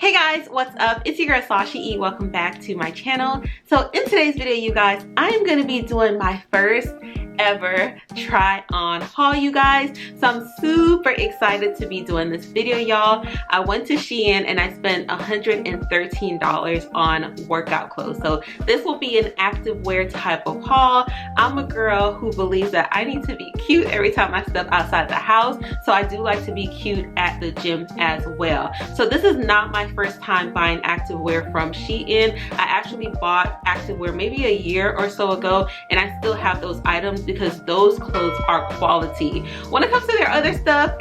Hey guys, what's up? It's your girl Sasha E. Welcome back to my channel. So in today's video, you guys, I'm gonna be doing my first ever try on haul, you guys. So I'm super excited to be doing this video, y'all. I went to Shein and I spent $113 on workout clothes. So this will be an activewear type of haul. I'm a girl who believes that I need to be cute every time I step outside the house. So I do like to be cute at the gym as well. So this is not my first time buying activewear from Shein. I actually bought activewear maybe a year or so ago, and I still have those items because those clothes are quality. When it comes to their other stuff,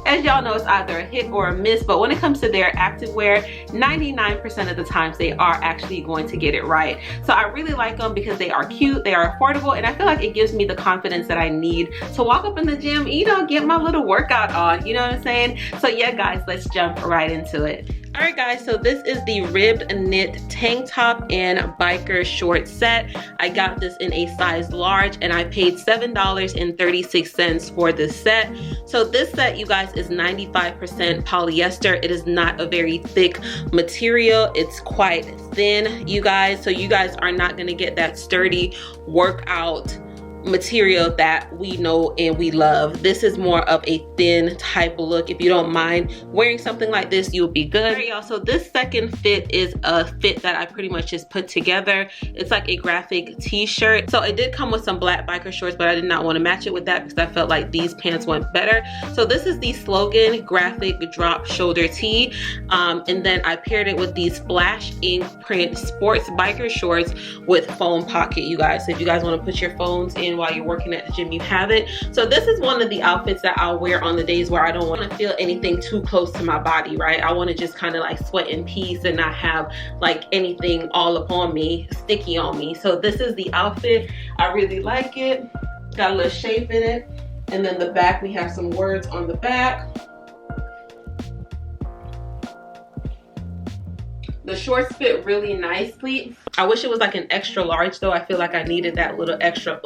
as y'all know, it's either a hit or a miss, but when it comes to their activewear, 99% of the times they are actually going to get it right. So I really like them because they are cute, they are affordable, and I feel like it gives me the confidence that I need to walk up in the gym, you know, get my little workout on, you know what I'm saying? So yeah guys, let's jump right into it. Alright guys, so this is the ribbed knit tank top and biker short set. I got this in a size large and I paid $7.36 for this set. So this set, you guys, is 95% polyester. It is not a very thick material. It's quite thin, you guys. So you guys are not going to get that sturdy workout material that we know and we love. This is more of a thin type of look. If you don't mind wearing something like this, you'll be good. Alright y'all, so this second fit is a fit that I pretty much just put together. It's like a graphic t-shirt. So it did come with some black biker shorts, but I did not want to match it with that because I felt like these pants went better. So this is the Slogan graphic drop shoulder tee, and then I paired it with these splash ink print sports biker shorts with foam pocket, you guys. So if you guys want to put your phones in while you're working at the gym, you have it. So this is one of the outfits that I'll wear on the days where I don't want to feel anything too close to my body, right? I want to just kind of like sweat in peace and not have like anything all up on me, sticky on me. So this is the outfit. I really like it. Got a little shape in it. And then the back, we have some words on the back. The shorts fit really nicely. I wish it was like an extra large though. I feel like I needed that little extra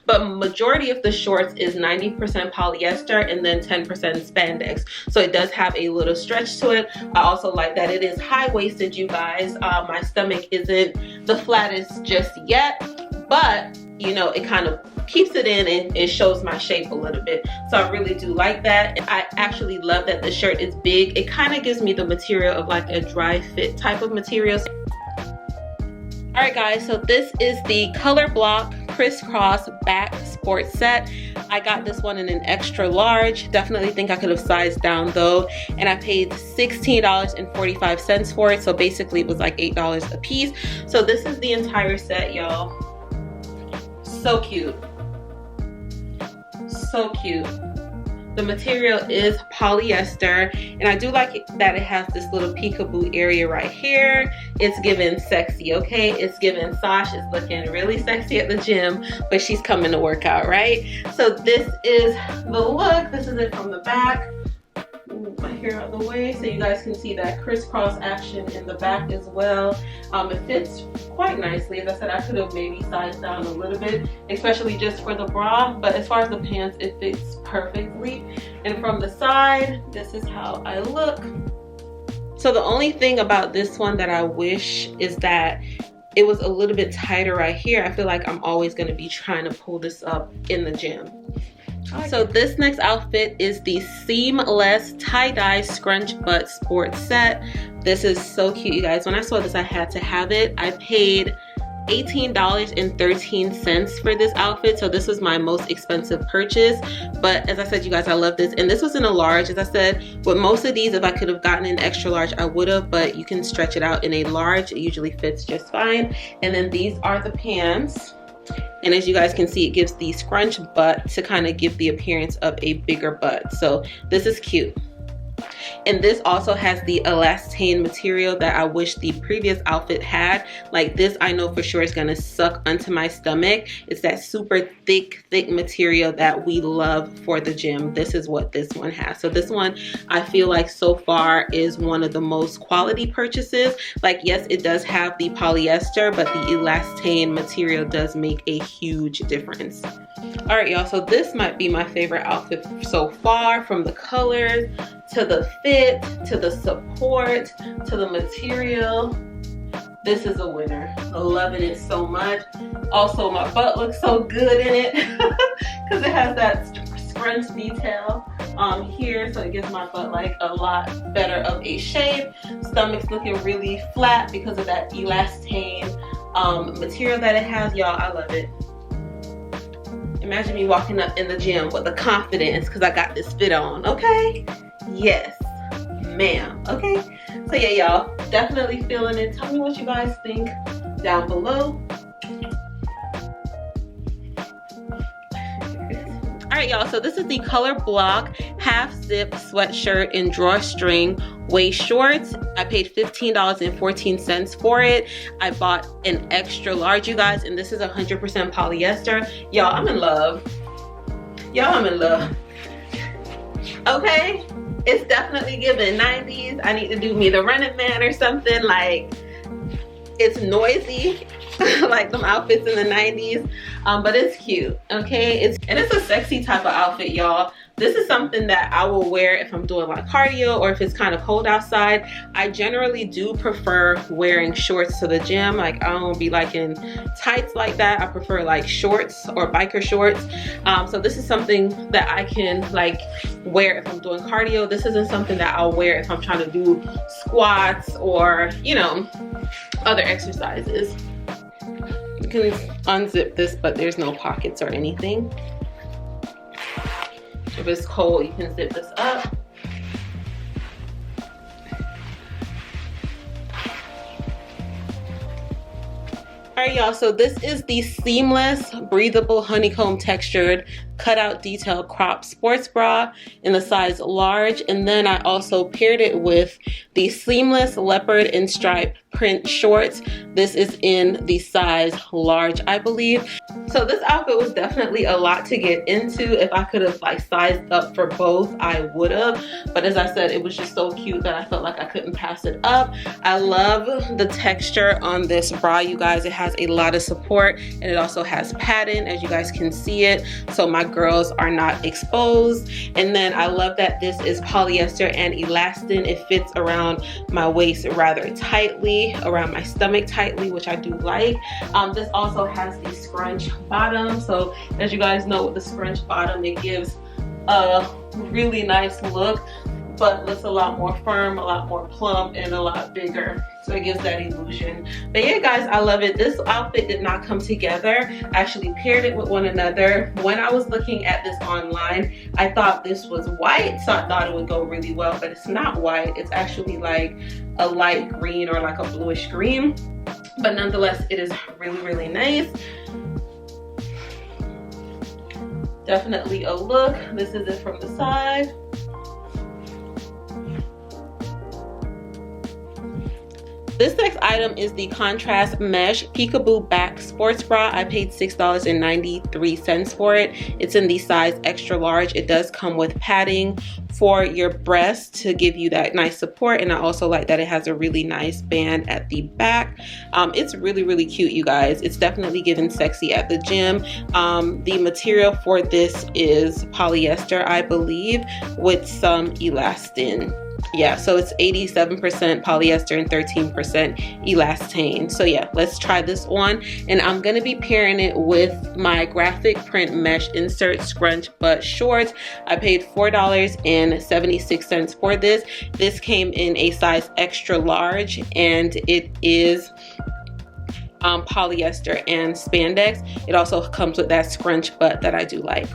but majority of the shorts is 90% polyester and then 10% spandex. So it does have a little stretch to it. I also like that it is high-waisted, you guys. My stomach isn't the flattest just yet, but you know, it kind of keeps it in and it shows my shape a little bit. So I really do like that. And I actually love that the shirt is big. It kind of gives me the material of like a dry fit type of material. All right guys, so this is the Color Block crisscross back sports set. I got this one in an extra large. Definitely think I could have sized down though, and I paid $16.45 for it. So basically it was like $8 a piece. So this is the entire set, y'all. So cute, so cute. The material is polyester, and I do like it that it has this little peekaboo area right here. It's giving sexy, okay? It's giving Sash is looking really sexy at the gym, but she's coming to work out, right? So this is the look. This is it from the back. Move my hair out of the way so you guys can see that crisscross action in the back as well. It fits quite nicely. As I said, I could have maybe sized down a little bit, especially just for the bra, but as far as the pants, it fits perfectly. And from the side, this is how I look. So the only thing about this one that I wish is that it was a little bit tighter right here. I feel like I'm always going to be trying to pull this up in the gym. So this next outfit is the seamless tie-dye scrunch butt sports set. This is so cute, you guys. When I saw this, I had to have it. I paid $18.13 for this outfit. So this was my most expensive purchase. But as I said, you guys, I love this. And this was in a large. As I said, with most of these, if I could have gotten an extra large, I would have. But you can stretch it out in a large. It usually fits just fine. And then these are the pants. And as you guys can see, it gives the scrunch butt to kind of give the appearance of a bigger butt. So this is cute. And this also has the elastane material that I wish the previous outfit had. Like this, I know for sure is gonna suck onto my stomach. It's that super thick material that we love for the gym. This is what this one has. So this one, I feel like so far is one of the most quality purchases. Like yes, it does have the polyester, but the elastane material does make a huge difference. All right, y'all, so this might be my favorite outfit so far from the colors. to the fit, to the support, to the material. This is a winner. I'm loving it so much. Also, my butt looks so good in it because it has that scrunch detail here, so it gives my butt like a lot better of a shape. Stomach's looking really flat because of that elastane material that it has. Y'all, I love it. Imagine me walking up in the gym with the confidence because I got this fit on, okay? Yes, ma'am, okay? So yeah, y'all, definitely feeling it. Tell me what you guys think down below. All right, y'all, so this is the Color Block half zip sweatshirt in drawstring waist shorts. I paid $15.14 for it. I bought an extra large, you guys, and this is 100% polyester. Y'all, I'm in love. Y'all, I'm in love. Okay, it's definitely giving 90s. I need to do me the Running Man or something. Like, it's noisy like them outfits in the 90s, but it's cute, okay? It's a sexy type of outfit, y'all. This is something that I will wear if I'm doing like cardio or if it's kind of cold outside. I generally do prefer wearing shorts to the gym. Like, I don't be like in tights like that. I prefer like shorts or biker shorts. So this is something that I can like wear if I'm doing cardio. This isn't something that I'll wear if I'm trying to do squats or, you know, other exercises. You can unzip this, but there's no pockets or anything. If it's cold, you can zip this up. All right, y'all, so this is the seamless, breathable, honeycomb textured cutout detail crop sports bra in the size large, and then I also paired it with the seamless leopard and stripe print shorts. This is in the size large, I believe. So this outfit was definitely a lot to get into. If I could have like sized up for both, I would have, but as I said, it was just so cute that I felt like I couldn't pass it up. I love the texture on this bra, you guys. It has a lot of support and it also has padding, as you guys can see it, so my girls are not exposed. And then I love that this is polyester and elastin. It fits around my waist rather tightly, around my stomach tightly, which I do like. This also has the scrunch bottom, so as you guys know, with the scrunch bottom, it gives a really nice look, but looks a lot more firm, a lot more plump, and a lot bigger. So it gives that illusion. But yeah, guys, I love it. This outfit did not come together. I actually paired it with one another. When I was looking at this online, I thought this was white, so I thought it would go really well, but it's not white. It's actually like a light green or like a bluish green. But nonetheless, it is really, really nice. Definitely a look. This is it from the side. This next item is the contrast mesh peekaboo back sports bra. I paid $6.93 for it. It's in the size extra large. It does come with padding for your breast to give you that nice support, and I also like that it has a really nice band at the back. It's really, really cute, you guys. It's definitely giving sexy at the gym. The material for this is polyester, I believe, with some elastin. Yeah, so it's 87% polyester and 13% elastane. So yeah, let's try this on. And I'm gonna be pairing it with my graphic print mesh insert scrunch butt shorts. I paid $4.76 for this. This came in a size extra large, and it is polyester and spandex. It also comes with that scrunch butt that I do like.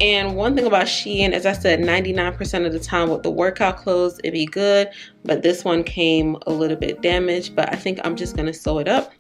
And one thing about Shein, as I said, 99% of the time with the workout clothes, it'd be good. But this one came a little bit damaged, but I think I'm just gonna sew it up.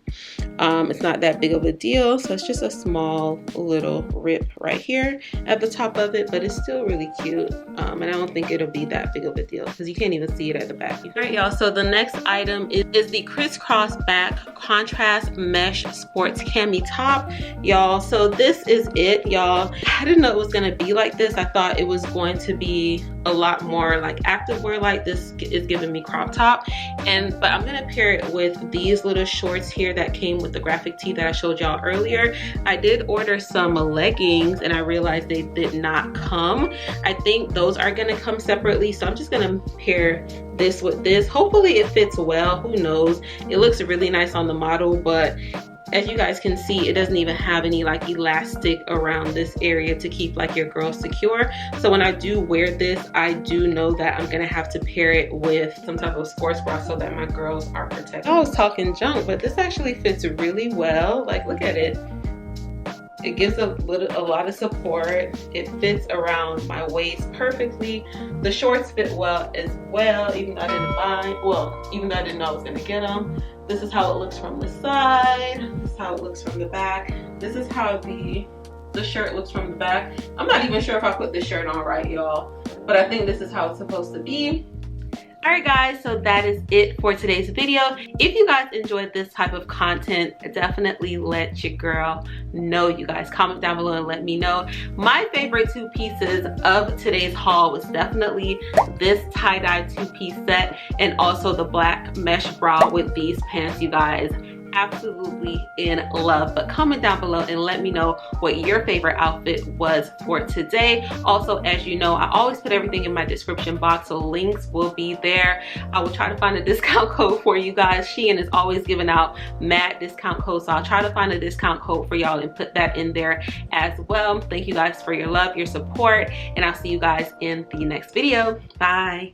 It's not that big of a deal. So it's just a small little rip right here at the top of it, but it's still really cute. And I don't think it'll be that big of a deal because you can't even see it at the back. All right, y'all, so the next item is the crisscross back contrast mesh sports cami top, y'all. So this is it, y'all. I didn't know it was gonna be like this. I thought it was going to be a lot more like activewear. Like this is giving me crop top, but I'm gonna pair it with these little shorts here that came with with the graphic tee that I showed y'all earlier. I did order some leggings and I realized they did not come. I think those are gonna come separately, so I'm just gonna pair this with this. Hopefully it fits well, who knows. It looks really nice on the model, but as you guys can see, it doesn't even have any like elastic around this area to keep like your girl secure. So when I do wear this, I do know that I'm gonna have to pair it with some type of sports bra so that my girls are protected. I was talking junk, but this actually fits really well. Like, look at it. It gives a lot of support. It fits around my waist perfectly. The shorts fit well as well, even though I didn't buy, well, even though I didn't know I was gonna get them. This is how it looks from the side. This is how it looks from the back. This is how the shirt looks from the back. I'm not even sure if I put this shirt on right, y'all, but I think this is how it's supposed to be. Alright guys, so that is it for today's video. If you guys enjoyed this type of content, definitely let your girl know, you guys. Comment down below and let me know. My favorite two pieces of today's haul was definitely this tie-dye two-piece set and also the black mesh bra with these pants, you guys. Absolutely in love. But comment down below and let me know what your favorite outfit was for today. Also, as you know, I always put everything in my description box, so links will be there. I will try to find a discount code for you guys. Shein is always giving out mad discount codes, so I'll try to find a discount code for y'all and put that in there as well. Thank you guys for your love, your support, and I'll see you guys in the next video. Bye.